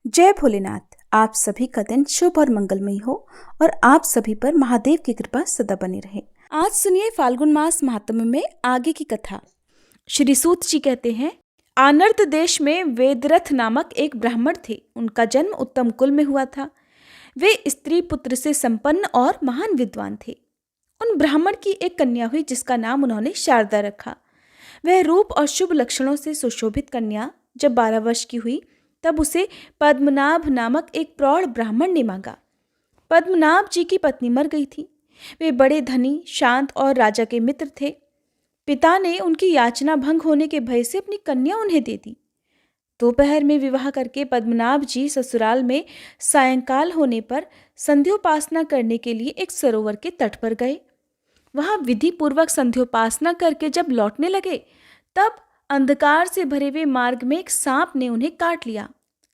जय भोलेनाथ। आप सभी का दिन शुभ और मंगलमय हो और आप सभी पर महादेव की कृपा सदा बनी रहे। आज सुनिए फाल्गुन मास महात्म्य में आगे की कथा। श्री सूत जी कहते हैं, आनर्त देश में वेदरथ नामक एक ब्राह्मण थे। उनका जन्म उत्तम कुल में हुआ था। वे स्त्री पुत्र से संपन्न और महान विद्वान थे। उन ब्राह्मण की एक कन्या हुई जिसका नाम उन्होंने शारदा रखा। वह रूप और शुभ लक्षणों से सुशोभित कन्या जब 12 वर्ष की हुई तब उसे पद्मनाभ नामक एक प्रौढ़ ब्राह्मण ने मांगा। पद्मनाभ जी की पत्नी मर गई थी। वे बड़े धनी, शांत और राजा के मित्र थे। पिता ने उनकी याचना भंग होने के भय से अपनी कन्या उन्हें दे दी। दोपहर में विवाह करके पद्मनाभ जी ससुराल में सायंकाल होने पर संध्योपासना करने के लिए एक सरोवर के तट पर गए। वहां विधि पूर्वक संध्योपासना करके जब लौटने लगे तब अंधकार से भरे हुए मार्ग में एक सांप ने उन्हें काट लिया,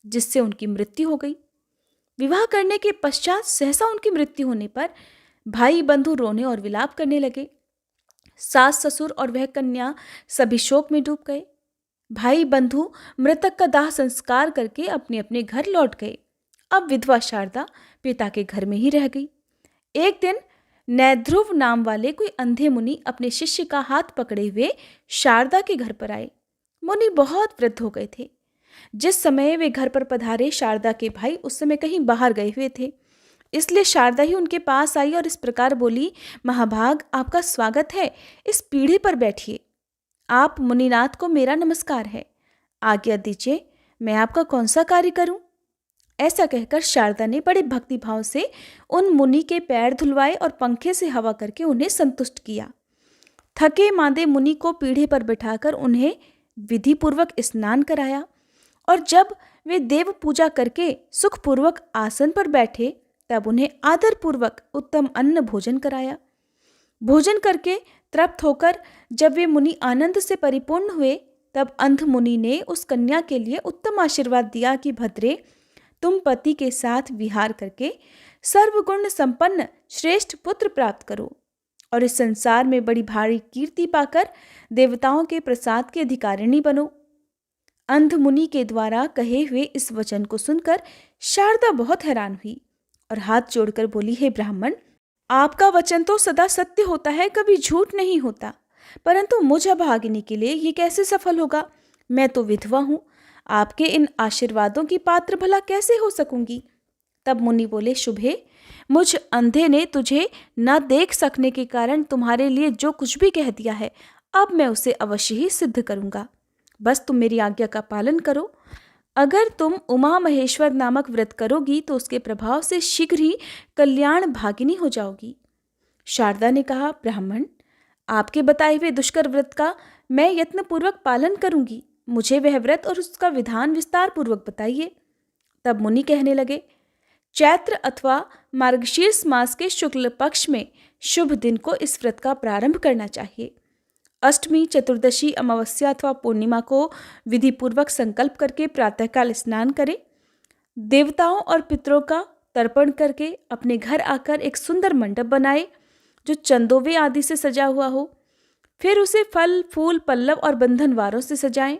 जिससे उनकी मृत्यु हो गई। विवाह करने के पश्चात सहसा उनकी मृत्यु होने पर भाई बंधु रोने और विलाप करने लगे। सास ससुर और वह कन्या सभी शोक में डूब गए। भाई बंधु मृतक का दाह संस्कार करके अपने अपने घर लौट गए। अब विधवा शारदा पिता के घर में ही रह गई। एक दिन नैध्रुव नाम वाले कोई अंधे मुनि अपने शिष्य का हाथ पकड़े हुए शारदा के घर पर आए। मुनि बहुत वृद्ध हो गए थे। जिस समय वे घर पर पधारे शारदा के भाई उस समय कहीं बाहर गए हुए थे, इसलिए शारदा ही उनके पास आई और इस प्रकार बोली, महाभाग, आपका स्वागत है। इस पीढ़े पर बैठिए। आप मुनिनाथ को मेरा नमस्कार है। आज्ञा दीजिए, मैं आपका कौन सा कार्य करूं? ऐसा कहकर शारदा ने बड़े भक्तिभाव से उन मुनि के पैर धुलवाए और पंखे से हवा करके उन्हें संतुष्ट किया। थके मांदे मुनि को पीढ़े पर बिठाकर उन्हें विधि पूर्वक स्नान कराया और जब वे देव पूजा करके सुखपूर्वक आसन पर बैठे तब उन्हें आदर पूर्वक उत्तम अन्न भोजन कराया। भोजन करके तृप्त होकर जब वे मुनि आनंद से परिपूर्ण हुए तब अंध मुनि ने उस कन्या के लिए उत्तम आशीर्वाद दिया कि भद्रे, तुम पति के साथ विहार करके सर्वगुण संपन्न श्रेष्ठ पुत्र प्राप्त करो और इस संसार में बड़ी भारी कीर्ति पाकर देवताओं के प्रसाद की अधिकारिणी बनो। अंध मुनि के द्वारा कहे हुए इस वचन को सुनकर शारदा बहुत हैरान हुई और हाथ जोड़कर बोली, हे ब्राह्मण, आपका वचन तो सदा सत्य होता है, कभी झूठ नहीं होता, परंतु मुझ अभागिनी के लिए ये कैसे सफल होगा? मैं तो विधवा हूं, आपके इन आशीर्वादों की पात्र भला कैसे हो सकूंगी? तब मुनि बोले, शुभे, मुझ अंधे ने तुझे न देख सकने के कारण तुम्हारे लिए जो कुछ भी कह दिया है अब मैं उसे अवश्य ही सिद्ध करूंगा। बस तुम मेरी आज्ञा का पालन करो। अगर तुम उमा महेश्वर नामक व्रत करोगी तो उसके प्रभाव से शीघ्र ही कल्याण भागिनी हो जाओगी। शारदा ने कहा, ब्राह्मण, आपके बताए हुए दुष्कर व्रत का मैं यत्नपूर्वक पालन करूंगी। मुझे वह व्रत और उसका विधान विस्तार पूर्वक बताइए। तब मुनि कहने लगे, चैत्र अथवा मार्गशीर्ष मास के शुक्ल पक्ष में शुभ दिन को इस व्रत का प्रारंभ करना चाहिए। अष्टमी, चतुर्दशी, अमावस्या अथवा पूर्णिमा को विधि पूर्वक संकल्प करके प्रातःकाल स्नान करें। देवताओं और पितरों का तर्पण करके अपने घर आकर एक सुंदर मंडप बनाए जो चंदोवे आदि से सजा हुआ हो। फिर उसे फल, फूल, पल्लव और बंधनवारों से सजाएं।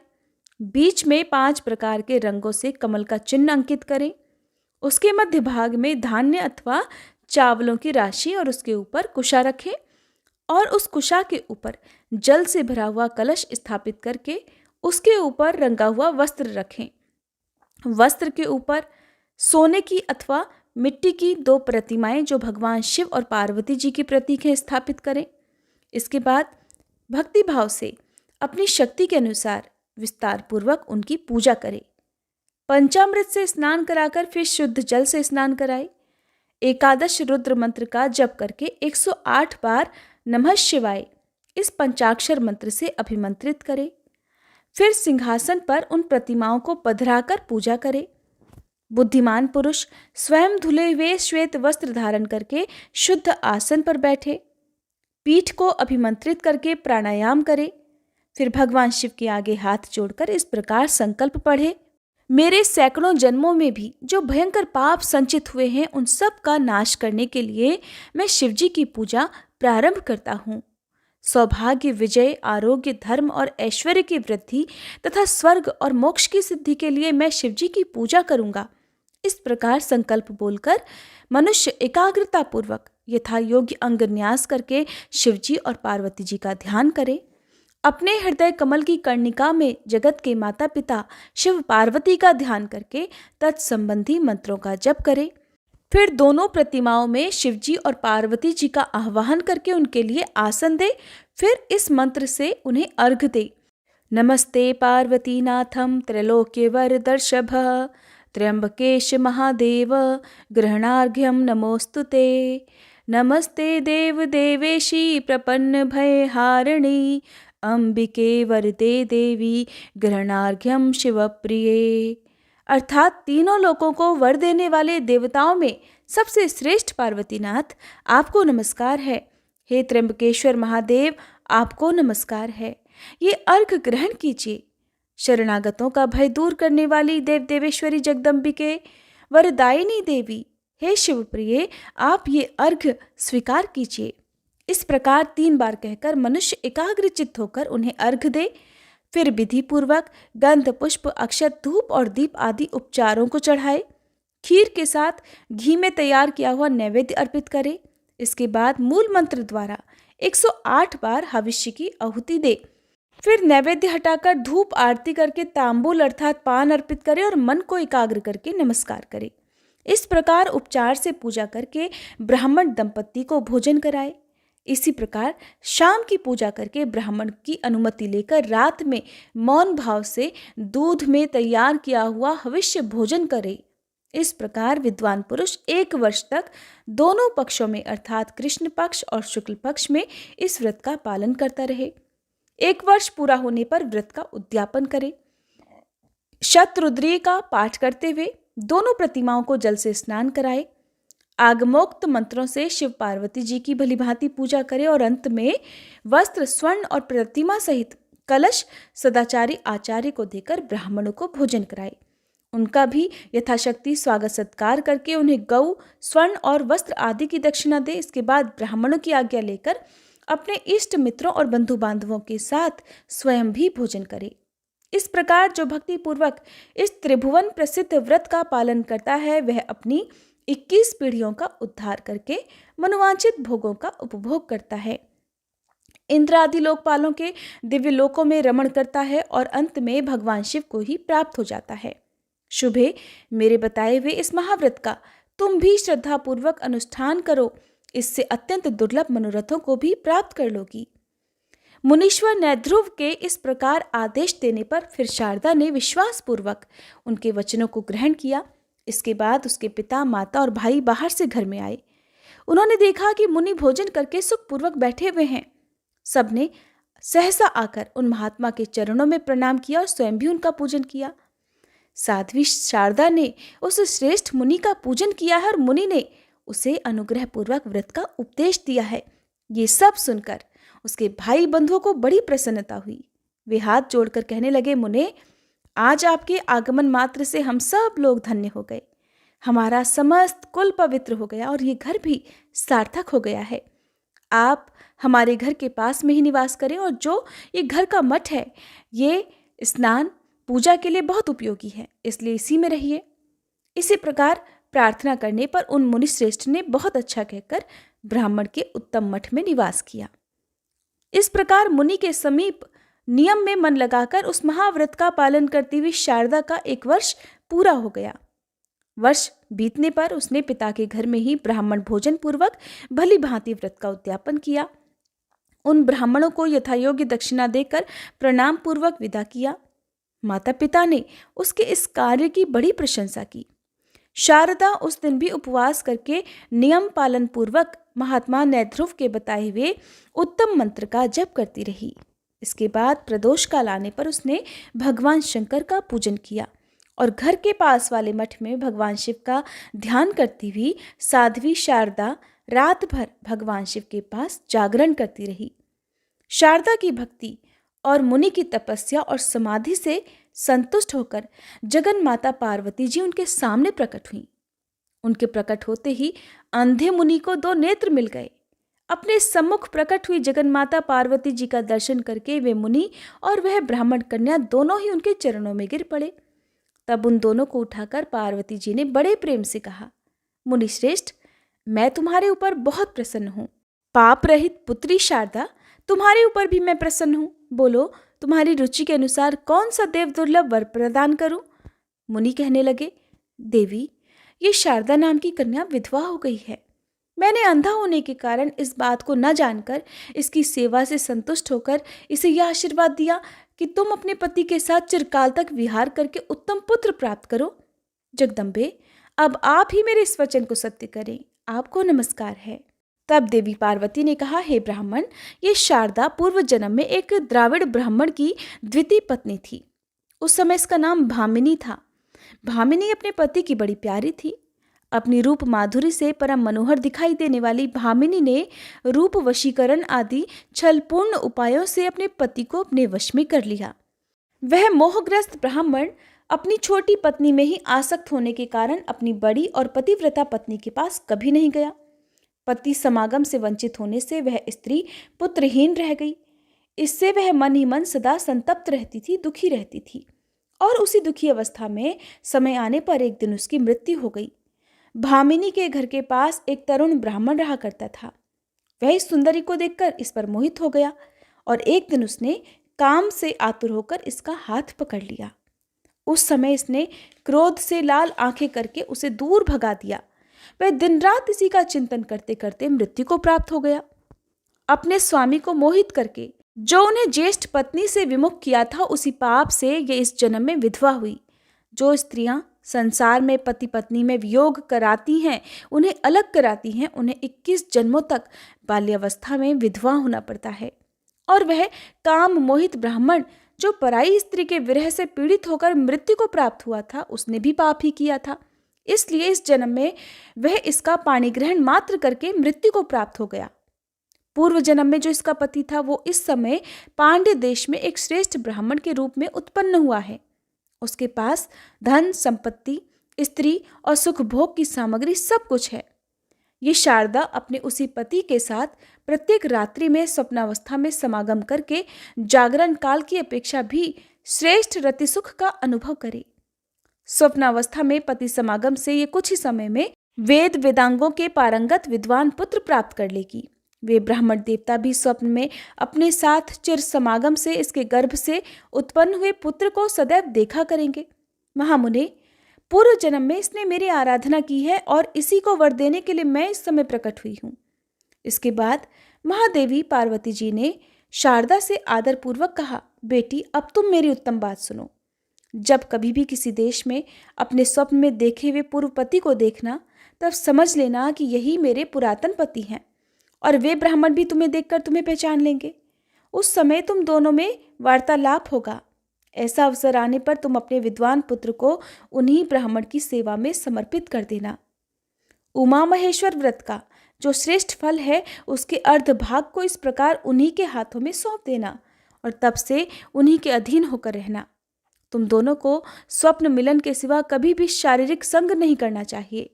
बीच में 5 प्रकार के रंगों से कमल का चिन्ह अंकित करें। उसके मध्य भाग में धान्य अथवा चावलों की राशि और उसके ऊपर कुशा रखें और उस कुशा के ऊपर जल से भरा हुआ कलश स्थापित करके उसके ऊपर रंगा हुआ वस्त्र रखें। वस्त्र के ऊपर सोने की अथवा मिट्टी की 2 प्रतिमाएं जो भगवान शिव और पार्वती जी की प्रतीक हैं स्थापित करें। इसके बाद भक्ति भाव से अपनी शक्ति के अनुसार विस्तार पूर्वक उनकी पूजा करें। पंचामृत से स्नान कराकर फिर शुद्ध जल से स्नान कराए। एकादश रुद्र मंत्र का जप करके 108 बार नमः शिवाय इस पंचाक्षर मंत्र से अभिमंत्रित करें। फिर सिंहासन पर उन प्रतिमाओं को पधराकर पूजा करें। बुद्धिमान पुरुष स्वयं धुले हुए श्वेत वस्त्र धारण करके शुद्ध आसन पर बैठे। पीठ को अभिमंत्रित करके प्राणायाम करे। फिर भगवान शिव के आगे हाथ जोड़कर इस प्रकार संकल्प पढ़े, मेरे सैकड़ों जन्मों में भी जो भयंकर पाप संचित हुए हैं उन सब का नाश करने के लिए मैं शिवजी की पूजा प्रारंभ करता हूँ। सौभाग्य, विजय, आरोग्य, धर्म और ऐश्वर्य की वृद्धि तथा स्वर्ग और मोक्ष की सिद्धि के लिए मैं शिवजी की पूजा करूंगा। इस प्रकार संकल्प बोलकर मनुष्य एकाग्रता पूर्वक यथा योग्य अंग न्यास करके शिवजी और पार्वती जी का ध्यान करे। अपने हृदय कमल की कर्णिका में जगत के माता पिता शिव पार्वती का ध्यान करके तत्संबंधी मंत्रों का जप करे। फिर दोनों प्रतिमाओं में शिवजी और पार्वती जी का आह्वान करके उनके लिए आसन दे। फिर इस मंत्र से उन्हें अर्घ दे। नमस्ते पार्वतीनाथम त्रैलोक्यवरदर्शभ त्र्यंबकेश महादेव ग्रहणार्घ्यम नमोस्तुते। नमस्ते देव देवेशी प्रपन्न भयहारिणी अंबिके वरदे देवी ग्रहणार्घ्यम शिवप्रिये। अर्थात तीनों लोकों को वर देने वाले देवताओं में सबसे श्रेष्ठ पार्वतीनाथ आपको नमस्कार है। हे त्र्यंबकेश्वर महादेव आपको नमस्कार है। ये अर्घ ग्रहण कीजिए। शरणागतों का भय दूर करने वाली देव देवेश्वरी जगदम्बिके वरदायिनी देवी हे शिवप्रिय आप ये अर्घ स्वीकार कीजिए। इस प्रकार 3 बार कहकर मनुष्य एकाग्रचित्त होकर उन्हें अर्घ दे। फिर विधि पूर्वक गंध पुष्प अक्षत धूप और दीप आदि उपचारों को चढ़ाए। खीर के साथ घी में तैयार किया हुआ नैवेद्य अर्पित करे। इसके बाद मूल मंत्र द्वारा 108 बार हविष्य की आहुति दे। फिर नैवेद्य हटाकर धूप आरती करके तांबूल अर्थात पान अर्पित करे और मन को एकाग्र करके नमस्कार करे। इस प्रकार उपचार से पूजा करके ब्राह्मण दंपत्ति को भोजन कराए। इसी प्रकार शाम की पूजा करके ब्राह्मण की अनुमति लेकर रात में मौन भाव से दूध में तैयार किया हुआ हविष्य भोजन करे। इस प्रकार विद्वान पुरुष 1 वर्ष तक दोनों पक्षों में अर्थात कृष्ण पक्ष और शुक्ल पक्ष में इस व्रत का पालन करता रहे। 1 वर्ष पूरा होने पर व्रत का उद्यापन करे। शतरुद्री का पाठ करते हुए दोनों प्रतिमाओं को जल से स्नान कराए। आगमोक्त मंत्रों से शिव पार्वती जी की भलीभांति पूजा करे और अंत में वस्त्र स्वर्ण और प्रतिमा सहित कलश सदाचारी आचार्य को देकर ब्राह्मणों को भोजन कराए। उनका भी यथाशक्ति स्वागत सत्कार करके उन्हें गौ स्वर्ण और वस्त्र आदि की दक्षिणा दे। इसके बाद ब्राह्मणों की आज्ञा लेकर अपने इष्ट मित्रों और बंधु बांधवों के साथ स्वयं भी भोजन करे। इस प्रकार जो भक्ति पूर्वक इस त्रिभुवन प्रसिद्ध व्रत का पालन करता है वह अपनी 21 पीढ़ियों का उद्धार करके मनोवांछित भोगों का उपभोग करता है। इंद्र आदि लोकपालों के दिव्य लोकों में रमण करता है और अंत में भगवान शिव को ही प्राप्त हो जाता है। शुभे मेरे बताए हुए इस महाव्रत का तुम भी श्रद्धा पूर्वक अनुष्ठान करो। इससे अत्यंत दुर्लभ मनोरथों को भी प्राप्त कर लोगी। मुनीश्वर नैध्रुव के इस प्रकार आदेश देने पर फिर शारदा ने विश्वास पूर्वक उनके वचनों को ग्रहण किया। इसके बाद उसके पिता माता और भाई बाहर से घर में आए। उन्होंने देखा कि मुनि भोजन करके सुखपूर्वक बैठे हुए हैं। सबने सहसा आकर उन महात्मा के चरणों में प्रणाम किया और स्वयं भी उनका पूजन किया। साध्वी शारदा ने उस श्रेष्ठ मुनि का पूजन किया है और मुनि ने उसे अनुग्रह पूर्वक व्रत का उपदेश दिया है। ये सब सुनकर उसके भाई बंधुओं को बड़ी प्रसन्नता हुई। वे हाथ जोड़कर कहने लगे, मुने, आज आपके आगमन मात्र से हम सब लोग धन्य हो गए। हमारा समस्त कुल पवित्र हो गया और ये घर भी सार्थक हो गया है। आप हमारे घर के पास में ही निवास करें और जो ये घर का मठ है ये स्नान पूजा के लिए बहुत उपयोगी है, इसलिए इसी में रहिए। इसी प्रकार प्रार्थना करने पर उन मुनि श्रेष्ठ ने बहुत अच्छा कहकर ब्राह्मण के उत्तम मठ में निवास किया। इस प्रकार मुनि के समीप नियम में मन लगाकर उस महाव्रत का पालन करती हुई शारदा का 1 वर्ष पूरा हो गया। वर्ष बीतने पर उसने पिता के घर में ही ब्राह्मण भोजन पूर्वक भली भांति व्रत का उद्यापन किया। उन ब्राह्मणों को यथायोग्य दक्षिणा देकर प्रणाम पूर्वक विदा किया। माता पिता ने उसके इस कार्य की बड़ी प्रशंसा की। शारदा उस दिन भी उपवास करके नियम पालन पूर्वक महात्मा नैध्रुव के बताए हुए उत्तम मंत्र का जप करती रही। इसके बाद प्रदोष काल आने पर उसने भगवान शंकर का पूजन किया और घर के पास वाले मठ में भगवान शिव का ध्यान करती हुई साध्वी शारदा रात भर भगवान शिव के पास जागरण करती रही। शारदा की भक्ति और मुनि की तपस्या और समाधि से संतुष्ट होकर जगन माता पार्वती जी उनके सामने प्रकट हुई। उनके प्रकट होते ही अंधे मुनि को 2 नेत्र मिल गए। अपने सम्मुख प्रकट हुई जगन माता पार्वती जी का दर्शन करके वे मुनि और वह ब्राह्मण कन्या दोनों ही उनके चरणों में गिर पड़े। तब उन दोनों को उठाकर पार्वती जी ने बड़े प्रेम से कहा, मुनिश्रेष्ठ, मैं तुम्हारे ऊपर बहुत प्रसन्न हूँ। पाप रहित पुत्री शारदा, तुम्हारे ऊपर भी मैं प्रसन्न हूँ। बोलो, तुम्हारी रुचि के अनुसार कौन सा देव दुर्लभ वर प्रदान करूं? मुनि कहने लगे, देवी, ये शारदा नाम की कन्या विधवा हो गई है। मैंने अंधा होने के कारण इस बात को न जानकर इसकी सेवा से संतुष्ट होकर इसे यह आशीर्वाद दिया कि तुम अपने पति के साथ चिरकाल तक विहार करके उत्तम पुत्र प्राप्त करो। जगदम्बे, अब आप ही मेरे इस वचन को सत्य करें। आपको नमस्कार है। तब देवी पार्वती ने कहा, हे ब्राह्मण, ये शारदा पूर्व जन्म में एक द्राविड़ ब्राह्मण की द्वितीय पत्नी थी। उस समय इसका नाम भामिनी था। भामिनी अपने पति की बड़ी प्यारी थी। अपनी रूप माधुरी से परम मनोहर दिखाई देने वाली भामिनी ने रूप वशीकरण आदि छलपूर्ण उपायों से अपने पति को अपने वश में कर लिया। वह मोहग्रस्त ब्राह्मण अपनी छोटी पत्नी में ही आसक्त होने के कारण अपनी बड़ी और पतिव्रता पत्नी के पास कभी नहीं गया। पति समागम से वंचित होने से वह स्त्री पुत्रहीन रह गई। इससे वह मन ही मन सदा संतप्त रहती थी, दुखी रहती थी। और उसी दुखी अवस्था में समय आने पर एक दिन उसकी मृत्यु हो गई। भामिनी के घर के पास एक तरुण ब्राह्मण रहा करता था। वह इस सुंदरी को देखकर इस पर मोहित हो गया और एक दिन उसने काम से आतुर होकर इसका हाथ पकड़ लिया। उस समय इसने क्रोध से लाल आंखें करके उसे दूर भगा दिया। वह दिन रात इसी का चिंतन करते करते मृत्यु को प्राप्त हो गया। अपने स्वामी को मोहित करके जो उन्हें ज्येष्ठ पत्नी से विमुख किया था, उसी पाप से ये इस जन्म में विधवा हुई। जो स्त्रियां संसार में पति पत्नी में वियोग कराती हैं, उन्हें अलग कराती हैं, उन्हें 21 जन्मों तक बाल्यावस्था में विधवा होना पड़ता है। और वह काम मोहित ब्राह्मण जो पराई स्त्री के विरह से पीड़ित होकर मृत्यु को प्राप्त हुआ था, उसने भी पाप ही किया था। इसलिए इस जन्म में वह इसका पाणी ग्रहण मात्र करके मृत्यु को प्राप्त हो गया। पूर्व जन्म में जो इसका पति था, वो इस समय पांड्य देश में एक श्रेष्ठ ब्राह्मण के रूप में उत्पन्न हुआ है। उसके पास धन संपत्ति, स्त्री और सुख भोग की सामग्री सब कुछ है। ये शारदा अपने उसी पति के साथ प्रत्येक रात्रि में स्वप्नावस्था में समागम करके जागरण काल की अपेक्षा भी श्रेष्ठ रति सुख का अनुभव करे। स्वप्नावस्था में पति समागम से ये कुछ ही समय में वेद वेदांगों के पारंगत विद्वान पुत्र प्राप्त कर लेगी। वे ब्राह्मण देवता भी स्वप्न में अपने साथ चिर समागम से इसके गर्भ से उत्पन्न हुए पुत्र को सदैव देखा करेंगे। महामुने, पूर्व जन्म में इसने मेरी आराधना की है और इसी को वर देने के लिए मैं इस समय प्रकट हुई हूँ। इसके बाद महादेवी पार्वती जी ने शारदा से आदरपूर्वक कहा, बेटी, अब तुम मेरी उत्तम बात सुनो। जब कभी भी किसी देश में अपने स्वप्न में देखे हुए पूर्व पति को देखना, तब समझ लेना कि यही मेरे पुरातन पति हैं और वे ब्राह्मण भी तुम्हें देखकर तुम्हें पहचान लेंगे। उस समय तुम दोनों में वार्तालाप होगा। ऐसा अवसर आने पर तुम अपने विद्वान पुत्र को उन्हीं ब्राह्मण की सेवा में समर्पित कर देना। उमा महेश्वर व्रत का जो श्रेष्ठ फल है, उसके अर्ध भाग को इस प्रकार उन्हीं के हाथों में सौंप देना और तब से उन्हीं के अधीन होकर रहना। तुम दोनों को स्वप्न मिलन के सिवा कभी भी शारीरिक संग नहीं करना चाहिए।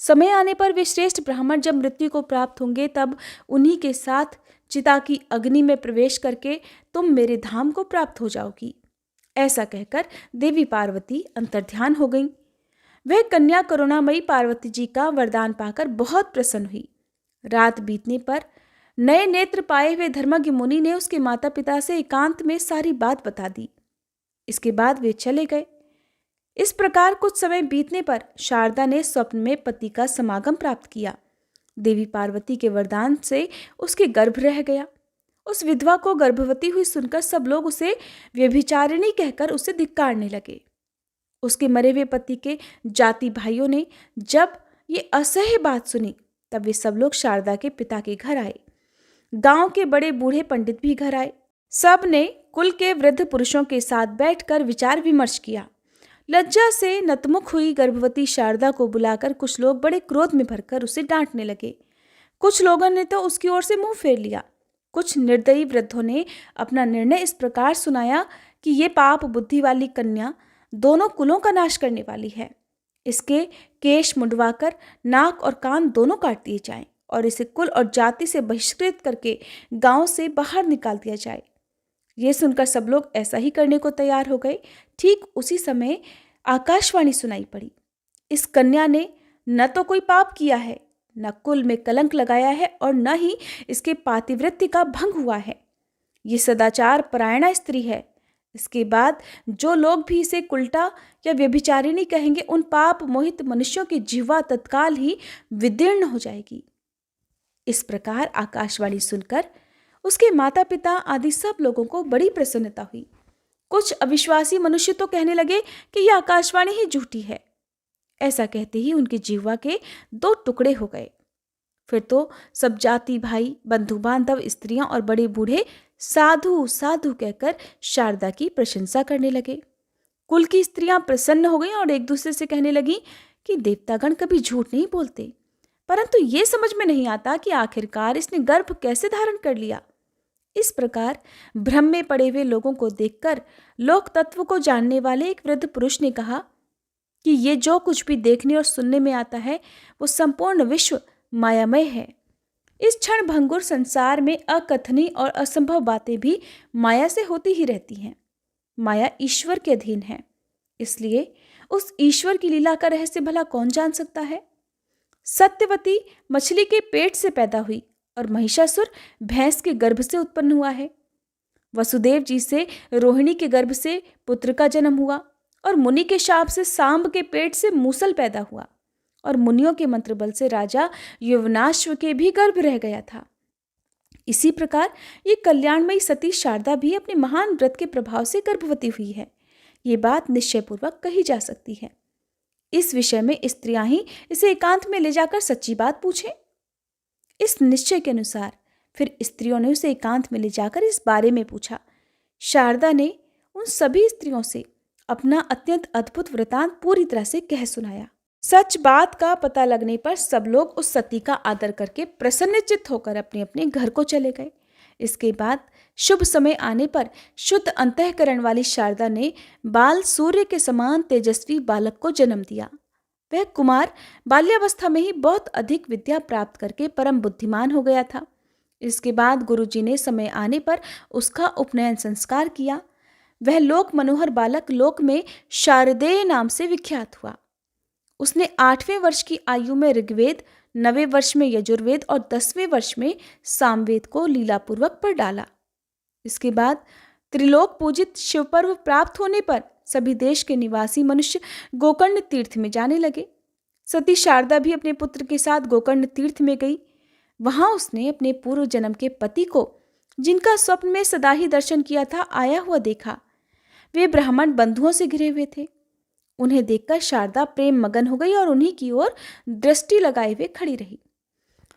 समय आने पर वे श्रेष्ठ ब्राह्मण जब मृत्यु को प्राप्त होंगे, तब उन्हीं के साथ चिता की अग्नि में प्रवेश करके तुम मेरे धाम को प्राप्त हो जाओगी। ऐसा कहकर देवी पार्वती अंतर्ध्यान हो गईं। वह कन्या करुणामयी पार्वती जी का वरदान पाकर बहुत प्रसन्न हुई। रात बीतने पर नए नेत्र पाए हुए धर्मज्ञ मुनि ने उसके माता पिता से एकांत में सारी बात बता दी। इसके बाद वे चले गए। इस प्रकार कुछ समय बीतने पर शारदा ने स्वप्न में पति का समागम प्राप्त किया। देवी पार्वती के वरदान से उसके गर्भ रह गया। उस विधवा को गर्भवती हुई सुनकर सब लोग उसे व्यभिचारिणी कहकर उसे धिक्कारने लगे। उसके मरे हुए पति के जाति भाइयों ने जब ये असह्य बात सुनी, तब वे सब लोग शारदा के पिता के घर आए। गांव के बड़े बूढ़े पंडित भी घर आए। सब ने कुल के वृद्ध पुरुषों के साथ बैठकर विचार विमर्श किया। लज्जा से नतमुख हुई गर्भवती शारदा को बुलाकर कुछ लोग बड़े क्रोध में भरकर उसे डांटने लगे। कुछ लोगों ने तो उसकी ओर से मुंह फेर लिया। कुछ निर्दयी वृद्धों ने अपना निर्णय इस प्रकार सुनाया कि ये पाप बुद्धि वाली कन्या दोनों कुलों का नाश करने वाली है। इसके केश मुंडवाकर नाक और कान दोनों काट दिए जाएं और इसे कुल और जाति से बहिष्कृत करके गांव से बाहर निकाल दिया जाए। ये सुनकर सब लोग ऐसा ही करने को तैयार हो गए। ठीक उसी समय आकाशवाणी सुनाई पड़ी। इस कन्या ने न तो कोई पाप किया है, न कुल में कलंक लगाया है और न ही इसके पातिव्रत्य का भंग हुआ है। ये सदाचार परायणा स्त्री है। इसके बाद जो लोग भी इसे कुलटा या व्यभिचारिणी कहेंगे, उन पाप मोहित मनुष्यों की जिह्वा तत्काल ही विदीर्ण हो जाएगी। इस प्रकार आकाशवाणी सुनकर उसके माता पिता आदि सब लोगों को बड़ी प्रसन्नता हुई। कुछ अविश्वासी मनुष्य तो कहने लगे कि यह आकाशवाणी ही झूठी है। ऐसा कहते ही उनकी जिह्वा के 2 टुकड़े हो गए। फिर तो सब जाति भाई, बंधु बांधव, स्त्रियां और बड़े बूढ़े साधु साधु कहकर शारदा की प्रशंसा करने लगे। कुल की स्त्रियां प्रसन्न हो गईं और एक दूसरे से कहने लगी कि देवतागण कभी झूठ नहीं बोलते, परंतु ये समझ में नहीं आता कि आखिरकार इसने गर्भ कैसे धारण कर लिया। इस प्रकार भ्रम में पड़े हुए लोगों को देखकर लोक तत्व को जानने वाले एक वृद्ध पुरुष ने कहा कि ये जो कुछ भी देखने और सुनने में आता है वो संपूर्ण विश्व मायामय है। इस क्षण भंगुर संसार में अकथनीय और असंभव बातें भी माया से होती ही रहती हैं। माया ईश्वर के अधीन है, इसलिए उस ईश्वर की लीला का रहस्य भला कौन जान सकता है। सत्यवती मछली के पेट से पैदा हुई और महिषासुर भैंस के गर्भ से उत्पन्न हुआ है। वसुदेव जी से रोहिणी के गर्भ से पुत्र का जन्म हुआ और मुनि के शाप से सांब के पेट से मूसल पैदा हुआ और मुनियों के मंत्र बल से राजा यवनाश्व के भी गर्भ रह गया था। इसी प्रकार ये कल्याणमयी सती शारदा भी अपने महान व्रत के प्रभाव से गर्भवती हुई है। ये बात निश्चयपूर्वक कही जा सकती है। इस विषय में स्त्रियां ही इसे एकांत में ले जाकर सच्ची बात पूछें। इस निश्चय के अनुसार फिर स्त्रियों ने उसे एकांत में ले जाकर इस बारे में पूछा। शारदा ने उन सभी स्त्रियों से अपना अत्यंत अद्भुत वृतांत पूरी तरह से कह सुनाया। सच बात का पता लगने पर सब लोग उस सती का आदर करके प्रसन्नचित्त होकर अपने अपने घर को चले गए। इसके बाद शुभ समय आने पर शुद्ध अंतःकरण वाली शारदा ने बाल सूर्य के समान तेजस्वी बालक को जन्म दिया। वह कुमार बाल्यावस्था में ही बहुत अधिक विद्या प्राप्त करके परम बुद्धिमान हो गया था। इसके बाद गुरुजी ने समय आने पर उसका उपनयन संस्कार किया। वह लोक मनोहर बालक लोक में शारदेय नाम से विख्यात हुआ। उसने 8वें वर्ष की आयु में ऋग्वेद, 9वें वर्ष में यजुर्वेद और 10वें वर्ष में सामवेद को लीलापूर्वक पढ़ डाला। इसके बाद त्रिलोक पूजित शिव पर्व प्राप्त होने पर सभी देश के निवासी मनुष्य गोकर्ण तीर्थ में जाने लगे। सती शारदा भी अपने पुत्र के साथ गोकर्ण तीर्थ में गई। वहां उसने अपने पूर्व जन्म के पति को, जिनका स्वप्न में सदा ही दर्शन किया था, आया हुआ देखा। वे ब्राह्मण बंधुओं से घिरे हुए थे। उन्हें देखकर शारदा प्रेम मगन हो गई और उन्हीं की ओर दृष्टि लगाए हुए खड़ी रही।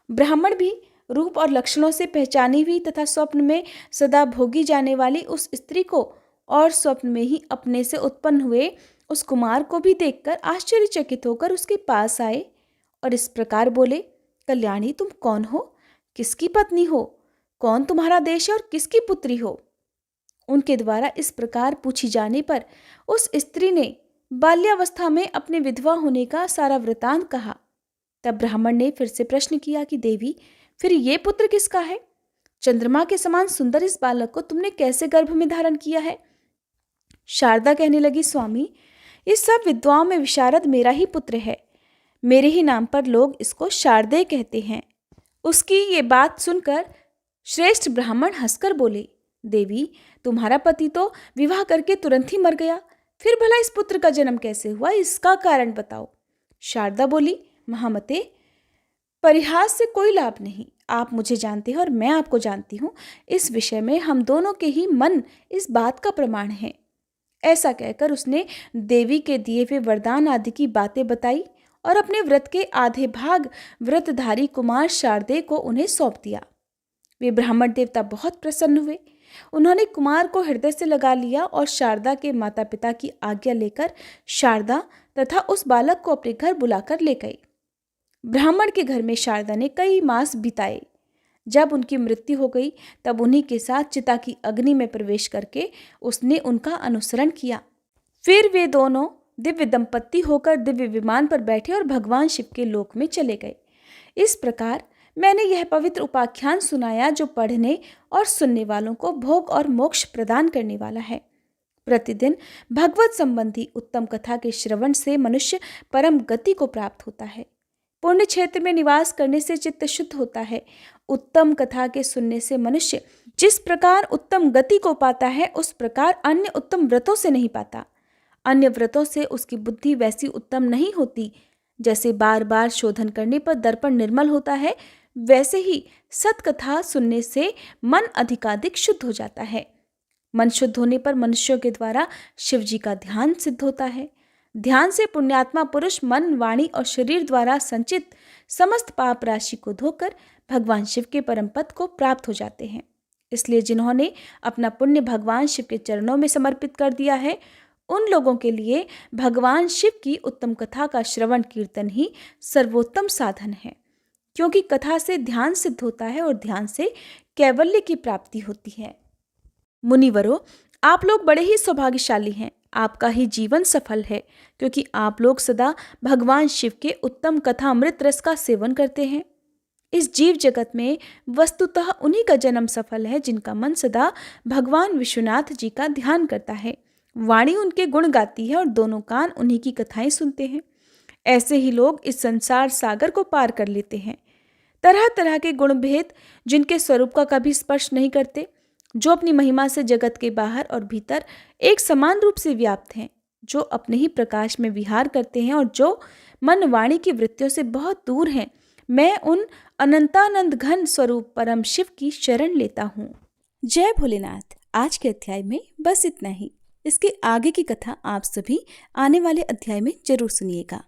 ब्राह्मण भी रूप और लक्षणों से पहचानी हुई तथा स्वप्न में सदा भोगी जाने वाली उस स्त्री को और स्वप्न में ही अपने से उत्पन्न हुए उस कुमार को भी देखकर आश्चर्यचकित होकर उसके पास आए और इस प्रकार बोले, कल्याणी, तुम कौन हो? किसकी पत्नी हो? कौन तुम्हारा देश है और किसकी पुत्री हो? उनके द्वारा इस प्रकार पूछी जाने पर उस स्त्री ने बाल्यावस्था में अपने विधवा होने का सारा वृतांत कहा। तब ब्राह्मण ने फिर से प्रश्न किया कि देवी, फिर ये पुत्र किसका है? चंद्रमा के समान सुंदर इस बालक को तुमने कैसे गर्भ में धारण किया है? शारदा कहने लगी, स्वामी, इस सब विद्वाओं में विशारद मेरा ही पुत्र है। मेरे ही नाम पर लोग इसको शारदेय कहते हैं। उसकी ये बात सुनकर श्रेष्ठ ब्राह्मण हंसकर बोले, देवी, तुम्हारा पति तो विवाह करके तुरंत ही मर गया, फिर भला इस पुत्र का जन्म कैसे हुआ? इसका कारण बताओ। शारदा बोली, महामते, परिहास से कोई लाभ नहीं। आप मुझे जानते हैं और मैं आपको जानती हूँ। इस विषय में हम दोनों के ही मन इस बात का प्रमाण है। ऐसा कहकर उसने देवी के दिए हुए वरदान आदि की बातें बताई और अपने व्रत के आधे भाग व्रतधारी कुमार शारदेय को उन्हें सौंप दिया। वे ब्राह्मण देवता बहुत प्रसन्न हुए। उन्होंने कुमार को हृदय से लगा लिया और शारदा के माता पिता की आज्ञा लेकर शारदा तथा उस बालक को अपने घर बुलाकर ले गई। ब्राह्मण के घर में शारदा ने कई मास बिताए। जब उनकी मृत्यु हो गई तब उन्हीं के साथ चिता की अग्नि में प्रवेश करके उसने उनका अनुसरण किया। फिर वे दोनों दिव्य दंपत्ति होकर दिव्य विमान पर बैठे और भगवान शिव के लोक में चले गए। इस प्रकार मैंने यह पवित्र उपाख्यान सुनाया जो पढ़ने और सुनने वालों को भोग और मोक्ष प्रदान करने वाला है। प्रतिदिन भगवत संबंधी उत्तम कथा के श्रवण से मनुष्य परम गति को प्राप्त होता है। पुण्य क्षेत्र में निवास करने से चित्त शुद्ध होता है। उत्तम कथा के सुनने से मनुष्य जिस प्रकार उत्तम गति को पाता है, उस प्रकार अन्य उत्तम व्रतों से नहीं पाता। अन्य व्रतों से उसकी बुद्धि वैसी उत्तम नहीं होती। जैसे बार बार शोधन करने पर दर्पण निर्मल होता है, वैसे ही सत्कथा सुनने से मन अधिकाधिक शुद्ध हो जाता है। मन शुद्ध होने पर मनुष्यों के द्वारा शिव जी का ध्यान सिद्ध होता है। ध्यान से पुण्यात्मा पुरुष मन, वाणी और शरीर द्वारा संचित समस्त पाप राशि को धोकर भगवान शिव के परम पद को प्राप्त हो जाते हैं। इसलिए जिन्होंने अपना पुण्य भगवान शिव के चरणों में समर्पित कर दिया है, उन लोगों के लिए भगवान शिव की उत्तम कथा का श्रवण कीर्तन ही सर्वोत्तम साधन है, क्योंकि कथा से ध्यान सिद्ध होता है और ध्यान से कैवल्य की प्राप्ति होती है। मुनिवरों, आप लोग बड़े ही सौभाग्यशाली हैं। आपका ही जीवन सफल है, क्योंकि आप लोग सदा भगवान शिव के उत्तम कथा अमृत रस का सेवन करते हैं। इस जीव जगत में वस्तुतः उन्हीं का जन्म सफल है जिनका मन सदा भगवान विश्वनाथ जी का ध्यान करता है। वाणी उनके गुण गाती है और दोनों कान उन्हीं की कथाएं सुनते हैं। ऐसे ही लोग इस संसार सागर को पार कर लेते हैं। तरह तरह के गुण भेद जिनके स्वरूप का कभी स्पर्श नहीं करते, जो अपनी महिमा से जगत के बाहर और भीतर एक समान रूप से व्याप्त हैं, जो अपने ही प्रकाश में विहार करते हैं और जो मन वाणी की वृत्तियों से बहुत दूर हैं, मैं उन अनंतानंद घन स्वरूप परम शिव की शरण लेता हूँ। जय भोलेनाथ। आज के अध्याय में बस इतना ही। इसके आगे की कथा आप सभी आने वाले अध्याय में जरूर सुनिएगा।